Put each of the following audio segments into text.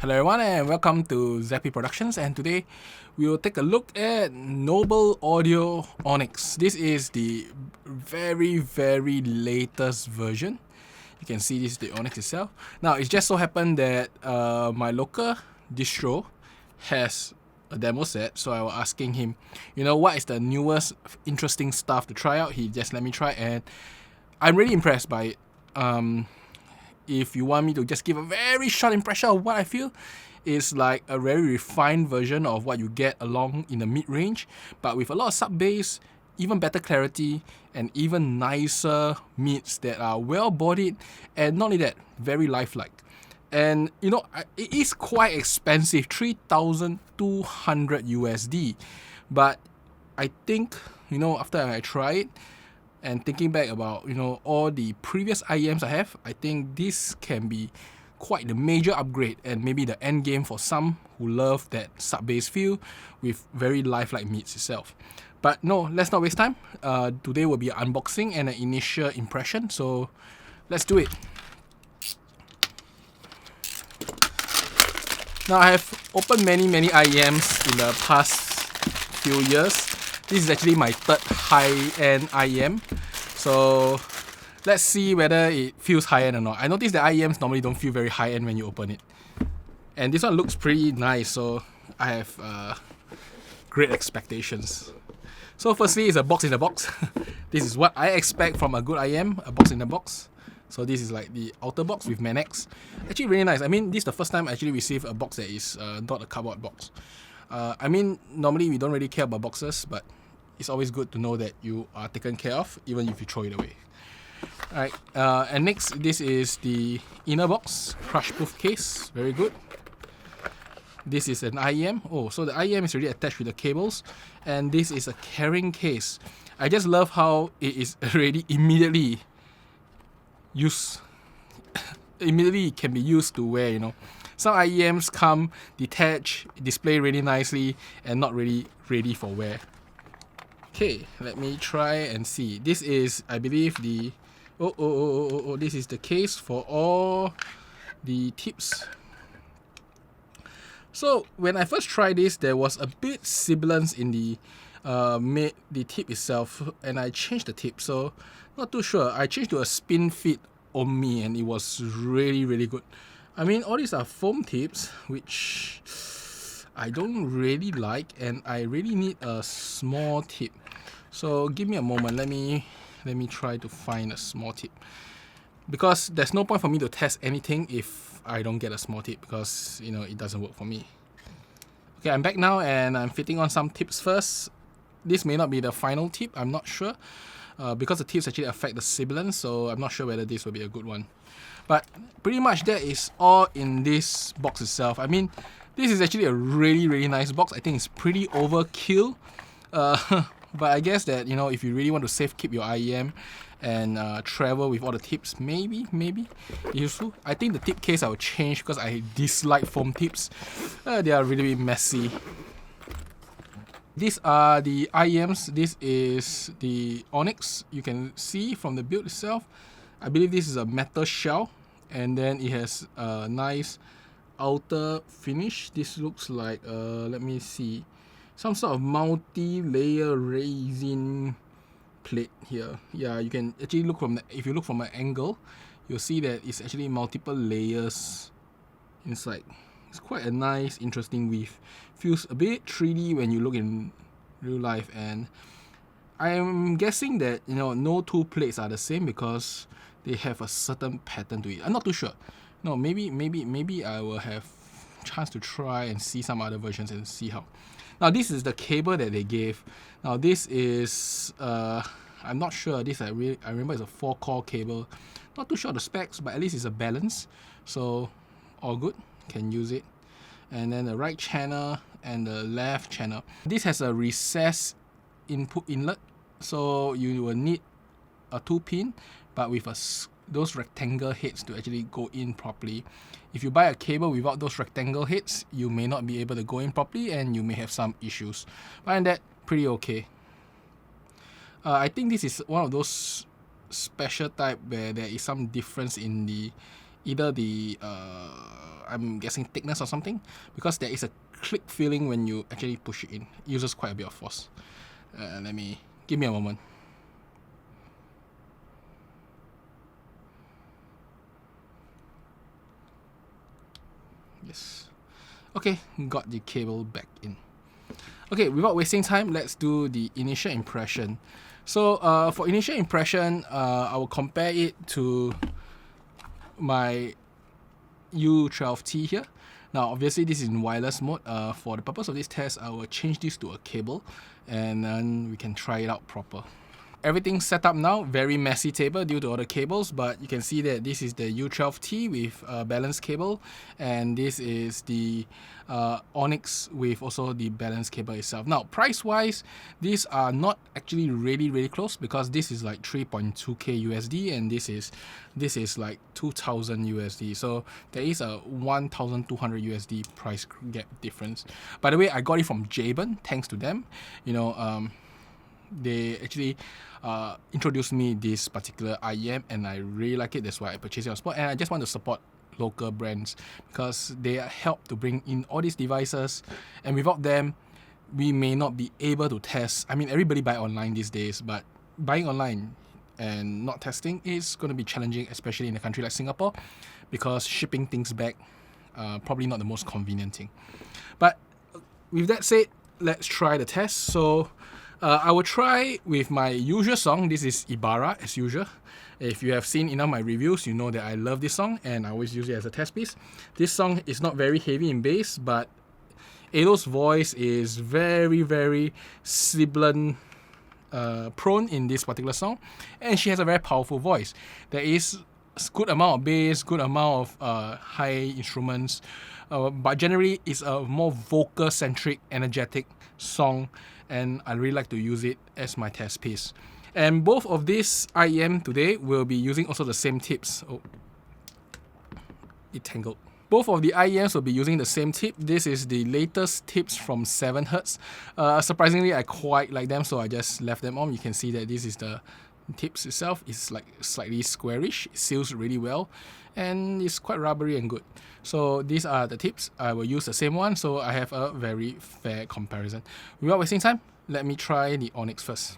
Hello everyone and welcome to Zappy Productions, and today we will take a look at Noble Audio Onyx. This is the very latest version. You can see this is the Onyx itself. Now it just so happened that my local distro has a demo set, so I was asking him, what is the newest interesting stuff to try out. He just let me try and I'm really impressed by it. If you want me to just give a very short impression of what I feel, it's like a very refined version of what you get along in the mid-range, but with a lot of sub-bass, even better clarity, and even nicer mids that are well-bodied, and not only that, very lifelike. And it is quite expensive, 3,200 USD, but I think, after I try it, and thinking back about all the previous IEMs I have, I think this can be quite the major upgrade and maybe the end game for some who love that sub-bass feel with very lifelike mids itself. But no, let's not waste time. Today will be an unboxing and an initial impression, so let's do it. Now I have opened many IEMs in the past few years. This is actually my third high-end IEM, so let's see whether it feels high-end or not. I noticed that IEMs normally don't feel very high-end when you open it, and this one looks pretty nice, so I have great expectations. So firstly, it's a box in a box. This is what I expect from a good IEM, a box in a box. So this is like the outer box with Manex. Actually really nice. I mean, this is the first time I actually received a box that is not a cardboard box. I mean, normally we don't really care about boxes, but it's always good to know that you are taken care of, even if you throw it away. Alright, and next, this is the inner box, crush-proof case, very good. This is an IEM. Oh, so the IEM is already attached with the cables, and this is a carrying case. I just love how it is already immediately can be used to wear, Some IEMs come detached, display really nicely, and not really ready for wear. Okay, let me try and see. This is, I believe, the this is the case for all the tips. So when I first tried this, there was a bit sibilance in the tip itself, and I changed the tip. So not too sure. I changed to a spin fit Omni, and it was really good. I mean, all these are foam tips, which I don't really like, and I really need a small tip. So give me a moment. Let me try to find a small tip, because there's no point for me to test anything if I don't get a small tip, because it doesn't work for me. Okay, I'm back now, and I'm fitting on some tips first. This may not be the final tip. I'm not sure, because the tips actually affect the sibilance, so I'm not sure whether this will be a good one. But pretty much that is all in this box itself. I mean, this is actually a really nice box. I think it's pretty overkill. But I guess that, if you really want to keep your IEM and travel with all the tips, maybe useful. I think the tip case I will change because I dislike foam tips. They are really messy. These are the IEMs. This is the Onyx. You can see from the build itself. I believe this is a metal shell, and then it has a nice outer finish. This looks like, let me see, some sort of multi-layer resin plate here. Yeah, you can actually look if you look from an angle, you'll see that it's actually multiple layers inside. It's quite a nice, interesting weave. Feels a bit 3D when you look in real life, and I'm guessing that no two plates are the same because they have a certain pattern to it. I'm not too sure. No, maybe I will have chance to try and see some other versions and see how. Now this is the cable that they gave. Now this is I'm not sure. This I remember it's a 4-core cable. Not too sure of the specs, but at least it's a balance. So all good. Can use it. And then the right channel and the left channel. This has a recessed inlet, so you will need a 2-pin, but with those rectangle heads to actually go in properly. If you buy a cable without those rectangle heads, you may not be able to go in properly, and you may have some issues. Other than that, pretty okay. I think this is one of those special type where there is some difference in the either the I'm guessing thickness or something, because there is a click feeling when you actually push it in. It uses quite a bit of force. Give me a moment. Yes. Okay, got the cable back in. Okay, without wasting time, let's do the initial impression. So for initial impression, I will compare it to my U12T here. Now, obviously, this is in wireless mode. For the purpose of this test, I will change this to a cable, and then we can try it out proper. Everything's set up now. Very messy table due to all the cables, but you can see that this is the U12T with a balanced cable, and this is the Onyx with also the balanced cable itself. Now, price-wise, these are not actually really close, because this is like 3.2k USD and this is like 2,000 USD. So there is a 1,200 USD price gap difference. By the way, I got it from Jaben, thanks to them. You know, they actually introduced me this particular IEM, and I really like it. That's why I purchased it on spot, and I just want to support local brands because they help to bring in all these devices, and without them we may not be able to test. I mean, everybody buy online these days, but buying online and not testing is going to be challenging, especially in a country like Singapore, because shipping things back probably not the most convenient thing. But with that said, let's try the test. So I will try with my usual song. This is Ibarra, as usual. If you have seen enough my reviews, you know that I love this song and I always use it as a test piece. This song is not very heavy in bass, but Edo's voice is very sibilant prone in this particular song, and she has a very powerful voice. There is a good amount of bass, good amount of high instruments, but generally it's a more vocal-centric, energetic song, and I really like to use it as my test piece. And both of these IEM today will be using also the same tips. Oh, it tangled. Both of the IEMs will be using the same tip. This is the latest tips from 7Hz. Surprisingly, I quite like them, so I just left them on. You can see that this is the tips itself. It's like slightly squarish. It seals really well, and it's quite rubbery and good. So these are the tips. I will use the same one, so I have a very fair comparison. Without wasting time, let me try the Onyx first.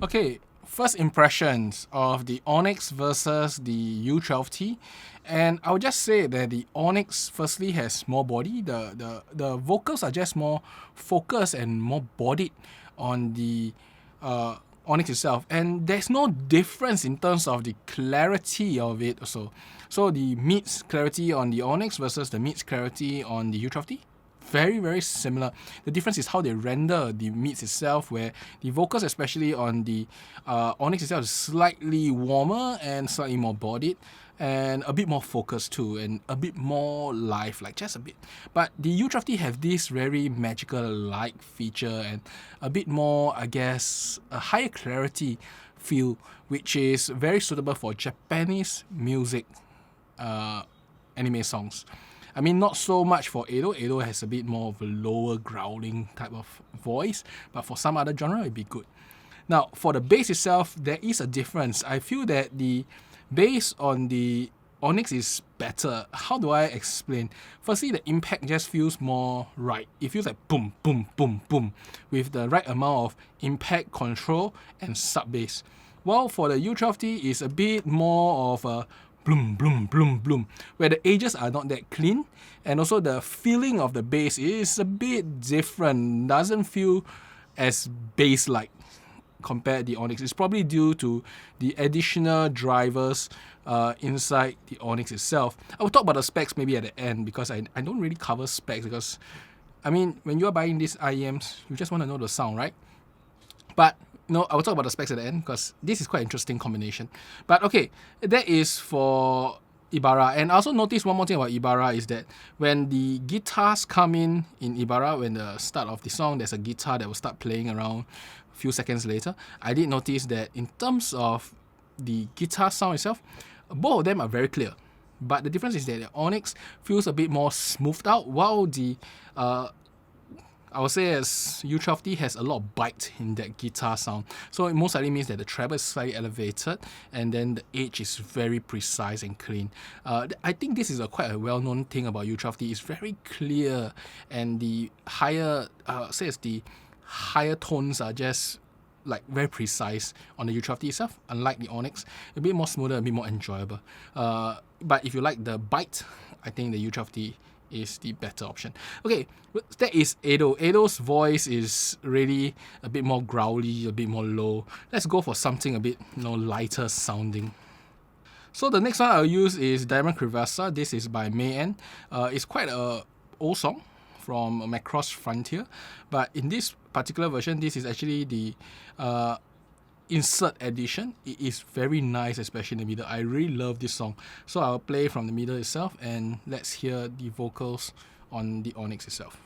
Okay, first impressions of the Onyx versus the U12T, and I would just say that the Onyx firstly has more body. The vocals are just more focused and more bodied on the Onyx itself, and there's no difference in terms of the clarity of it also. So the mids clarity on the Onyx versus the mids clarity on the U12T, very similar. The difference is how they render the mids itself, where the vocals, especially on the Onyx itself, is slightly warmer and slightly more bodied and a bit more focused too, and a bit more live, like just a bit. But the U12T have this very magical light feature and a bit more, I guess, a higher clarity feel, which is very suitable for Japanese music anime songs. I mean, not so much for Edo. Edo has a bit more of a lower growling type of voice, but for some other genre, it'd be good. Now, for the bass itself, there is a difference. I feel that the bass on the Onyx is better. How do I explain? Firstly, the impact just feels more right. It feels like boom, boom, boom, boom, with the right amount of impact, control, and sub bass. While for the U12T, it's a bit more of a bloom, bloom, bloom, bloom, where the edges are not that clean, and also the feeling of the bass is a bit different. Doesn't feel as bass-like compared to the Onyx. It's probably due to the additional drivers inside the Onyx itself. I will talk about the specs maybe at the end, because I don't really cover specs, because I mean, when you're buying these IEMs, you just want to know the sound, right? But no, I will talk about the specs at the end, because this is quite an interesting combination. But okay, that is for Ibarra. And I also noticed one more thing about Ibarra is that when the guitars come in Ibarra, when the start of the song, there's a guitar that will start playing around a few seconds later. I did notice that in terms of the guitar sound itself, both of them are very clear. But the difference is that the Onyx feels a bit more smoothed out, while the I would say as U12T has a lot of bite in that guitar sound. So it most likely means that the treble is slightly elevated and then the edge is very precise and clean. I think this is quite a well-known thing about U12T. It's very clear, and the higher, the higher tones are just like very precise on the U12T itself, unlike the Onyx. A bit more smoother, a bit more enjoyable. But if you like the bite, I think the U12T is the better option. Okay, that is Edo. Edo's voice is really a bit more growly, a bit more low. Let's go for something a bit lighter sounding. So the next one I'll use is Diamond Crevassa. This is by May-En. It's quite a old song from Macross Frontier, but in this particular version, this is actually the insert edition. It is very nice, especially in the middle. I really love this song. So I'll play from the middle itself, and let's hear the vocals on the Onyx itself.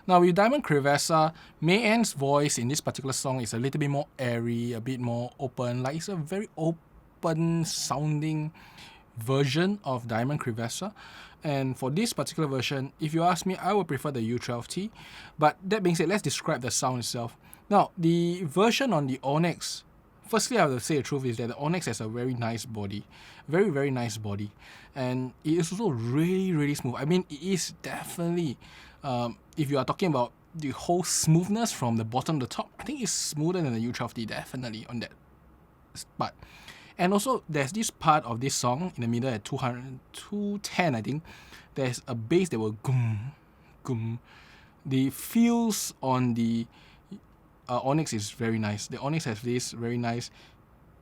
Now with Diamond Crevassa, May-En's voice in this particular song is a little bit more airy, a bit more open. Like, it's a very open sounding version of Diamond Crevassa. And for this particular version, if you ask me, I would prefer the U12T. But that being said, let's describe the sound itself. Now, the version on the Onyx, firstly, I will say the truth is that the Onyx has a very nice body. Very, very nice body. And it is also really, really smooth. I mean, it is definitely, if you are talking about the whole smoothness from the bottom to the top, I think it's smoother than the U12T, definitely, on that part. And also, there's this part of this song in the middle at 210, I think. There's a bass that will gum, gum. The feels on the Onyx is very nice. The Onyx has this very nice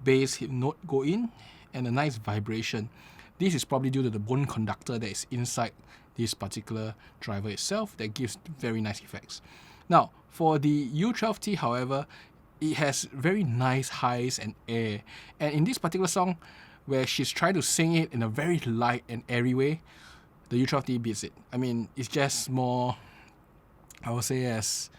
bass note go in and a nice vibration. This is probably due to the bone conductor that is inside this particular driver itself that gives very nice effects. Now, for the U12T, however, it has very nice highs and air. And in this particular song, where she's trying to sing it in a very light and airy way, the U12T beats it. I mean, it's just more, I would say, as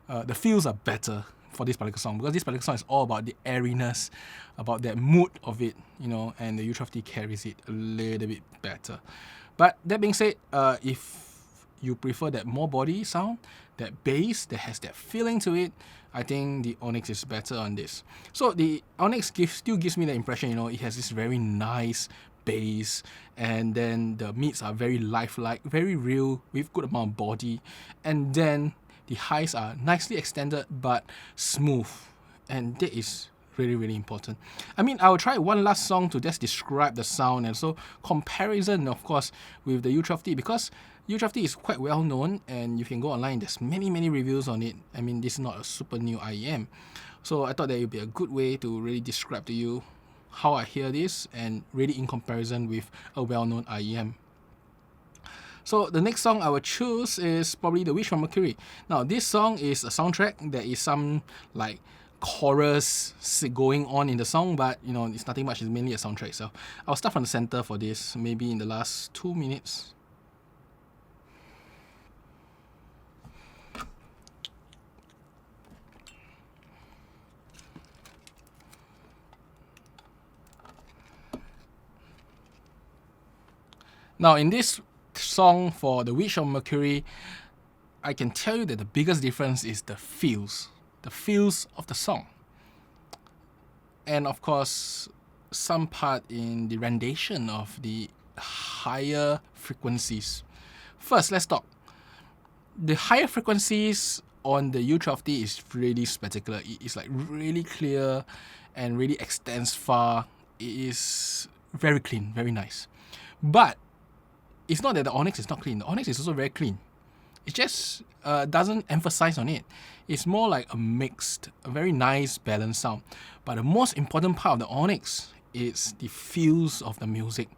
the feels are better for this particular song, because this particular song is all about the airiness, about that mood of it, and the U12T carries it a little bit better. But that being said, if you prefer that more body sound, that bass that has that feeling to it, I think the Onyx is better on this. So the Onyx still gives me the impression, it has this very nice bass, and then the mids are very lifelike, very real, with good amount of body, and then the highs are nicely extended but smooth, and that is really, really important. I mean, I will try one last song to just describe the sound, and so comparison, of course, with the U12T, because U12T is quite well known, and you can go online, there's many reviews on it. I mean, this is not a super new IEM, so I thought that it would be a good way to really describe to you how I hear this, and really in comparison with a well-known IEM. So the next song I will choose is probably The Wish from Mercury. Now, this song is a soundtrack. There is some like chorus going on in the song, but it's nothing much. It's mainly a soundtrack itself. I'll start from the center for this, maybe in the last 2 minutes. Now, in this song for The Witch of Mercury, I can tell you that the biggest difference is the feels of the song, and of course some part in the rendition of the higher frequencies. First, let's talk. The higher frequencies on the U12T is really spectacular. It is like really clear and really extends far. It is very clean, very nice. But it's not that the Onyx is not clean. The Onyx is also very clean. It just doesn't emphasize on it. It's more like a very nice balanced sound. But the most important part of the Onyx is the feels of the music.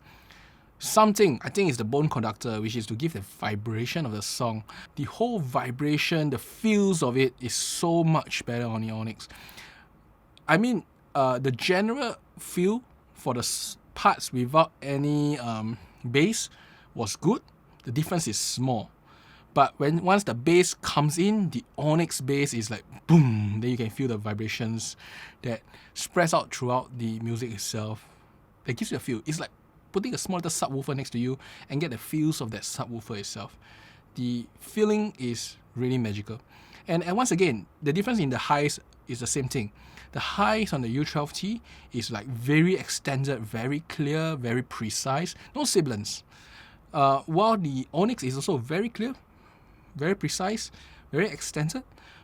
Something, I think, is the bone conductor, which is to give the vibration of the song. The whole vibration, the feels of it is so much better on the Onyx. I mean, the general feel for the parts without any bass was good. The difference is small. But once the bass comes in, the Onyx bass is like boom. Then you can feel the vibrations that spreads out throughout the music itself. That gives you a feel. It's like putting a small little subwoofer next to you and get the feels of that subwoofer itself. The feeling is really magical. And once again, the difference in the highs is the same thing. The highs on the U12T is like very extended, very clear, very precise, no sibilance. While the Onyx is also very clear, very precise, very extended,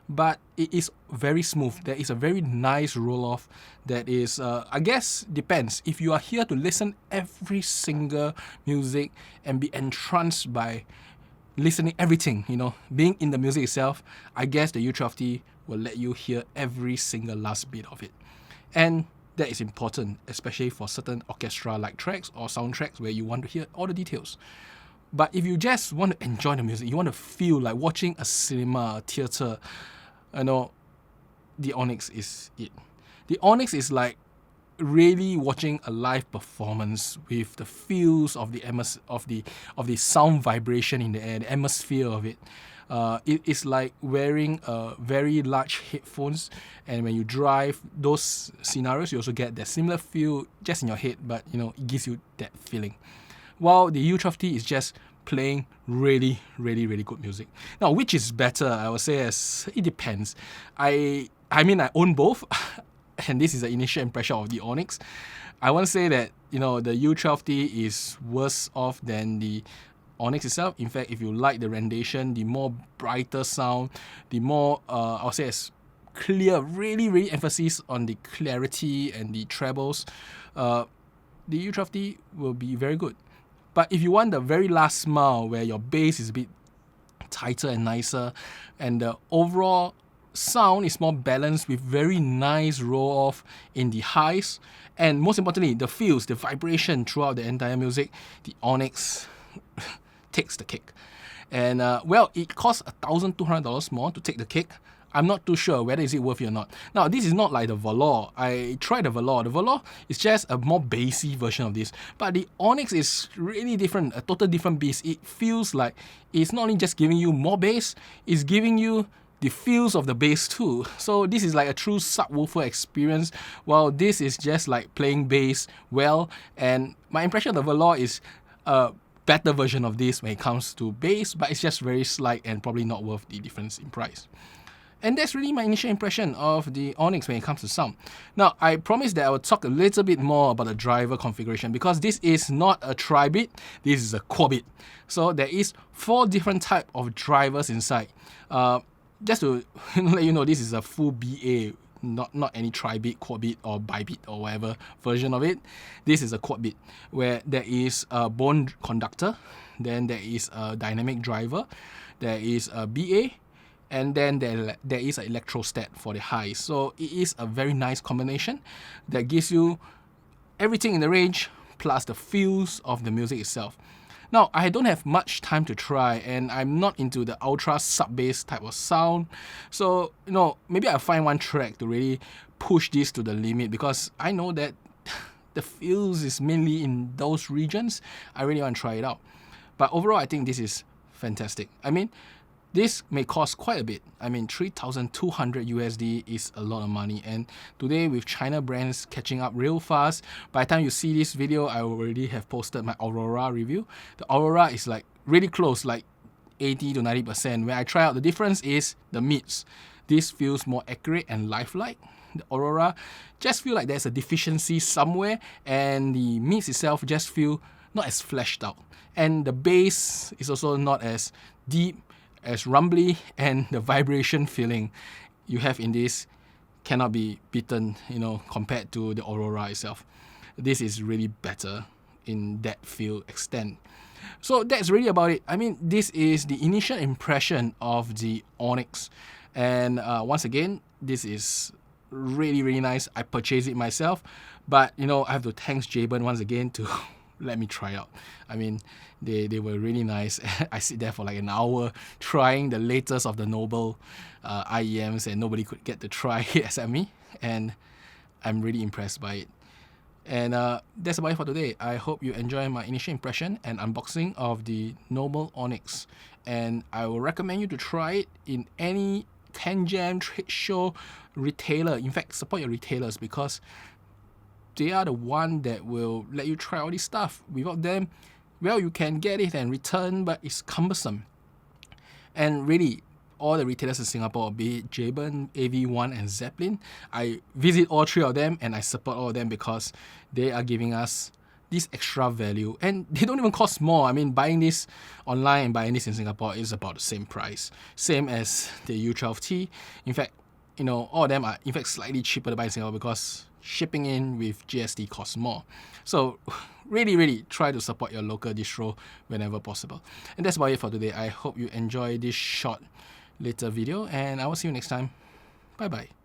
but it is very smooth. There is a very nice roll-off that is, I guess, depends. If you are here to listen every single music and be entranced by listening everything, being in the music itself, I guess the U12T will let you hear every single last bit of it. And that is important, especially for certain orchestra-like tracks or soundtracks where you want to hear all the details. But if you just want to enjoy the music, you want to feel like watching a cinema, a theater, the Onyx is it. The Onyx is like really watching a live performance with the feels of the sound vibration in the air, the atmosphere of it. It is like wearing very large headphones, and when you drive those scenarios, you also get that similar feel just in your head, but it gives you that feeling. While the U12T is just playing really, really, really good music. Now, which is better? I would say it depends. I own both, and this is the initial impression of the Onyx. I won't say that the U12T is worse off than the Onyx itself. In fact, if you like the rendition, the more brighter sound, the more I'll say it's clear, really, really emphasis on the clarity and the trebles, the U12T will be very good. But if you want the very last mile where your bass is a bit tighter and nicer, and the overall sound is more balanced with very nice roll-off in the highs, and most importantly, the feels, the vibration throughout the entire music, the Onyx takes the cake. And it costs $1,200 more to take the cake. I'm not too sure whether is it worth it or not. Now, this is not like the Velour. I tried the Velour. The Velour is just a more bassy version of this. But the Onyx is really different, a total different beast. It feels like it's not only just giving you more bass, it's giving you the feels of the bass too. So this is like a true subwoofer experience, while this is just like playing bass well. And my impression of the Velour is a better version of this when it comes to bass, but it's just very slight and probably not worth the difference in price. And that's really my initial impression of the Onyx when it comes to sound. Now, I promised that I would talk a little bit more about the driver configuration, because this is not a tri-bit, this is a quad-bit. So there is 4 different type of drivers inside. Just to let you know, this is a full BA, not any tri-bit, quad-bit or bi-bit or whatever version of it. This is a quad-bit where there is a bone conductor, then there is a dynamic driver, there is a BA, and then there is an electrostat for the highs. So it is a very nice combination that gives you everything in the range plus the feels of the music itself. Now, I don't have much time to try, and I'm not into the ultra sub-bass type of sound. So, maybe I'll find one track to really push this to the limit, because I know that the feels is mainly in those regions. I really want to try it out. But overall, I think this is fantastic. This may cost quite a bit. 3,200 USD is a lot of money. And today, with China brands catching up real fast, by the time you see this video, I already have posted my Aurora review. The Aurora is like really close, like 80 to 90%. When I try out, the difference is the mids. This feels more accurate and lifelike. The Aurora just feel like there's a deficiency somewhere, and the mids itself just feel not as fleshed out. And the bass is also not as deep, as rumbly, and the vibration feeling you have in this cannot be beaten, compared to the Aurora itself. This is really better in that feel extent. So that's really about it. This is the initial impression of the Onyx. And once again, this is really, really nice. I purchased it myself, but I have to thank Jaben once again to let me try out. They were really nice. I sit there for like an hour trying the latest of the Noble IEMs, and nobody could get to try it except me, and I'm really impressed by it. And that's about it for today. I hope you enjoy my initial impression and unboxing of the Noble Onyx. And I will recommend you to try it in any Jam trade show retailer. In fact, support your retailers, because they are the one that will let you try all this stuff. Without them, well, you can get it and return, but it's cumbersome. And really, all the retailers in Singapore, be it Jaben, AV1, and Zeppelin, I visit all three of them and I support all of them because they are giving us this extra value, and they don't even cost more. I mean, buying this online and buying this in Singapore is about the same price, same as the U12T. In fact, you know, all of them are in fact slightly cheaper to buy in Singapore because shipping in with GST costs more. So really try to support your local distro whenever possible. And that's about it for today. I hope you enjoy this short little video, and I will see you next time. Bye bye.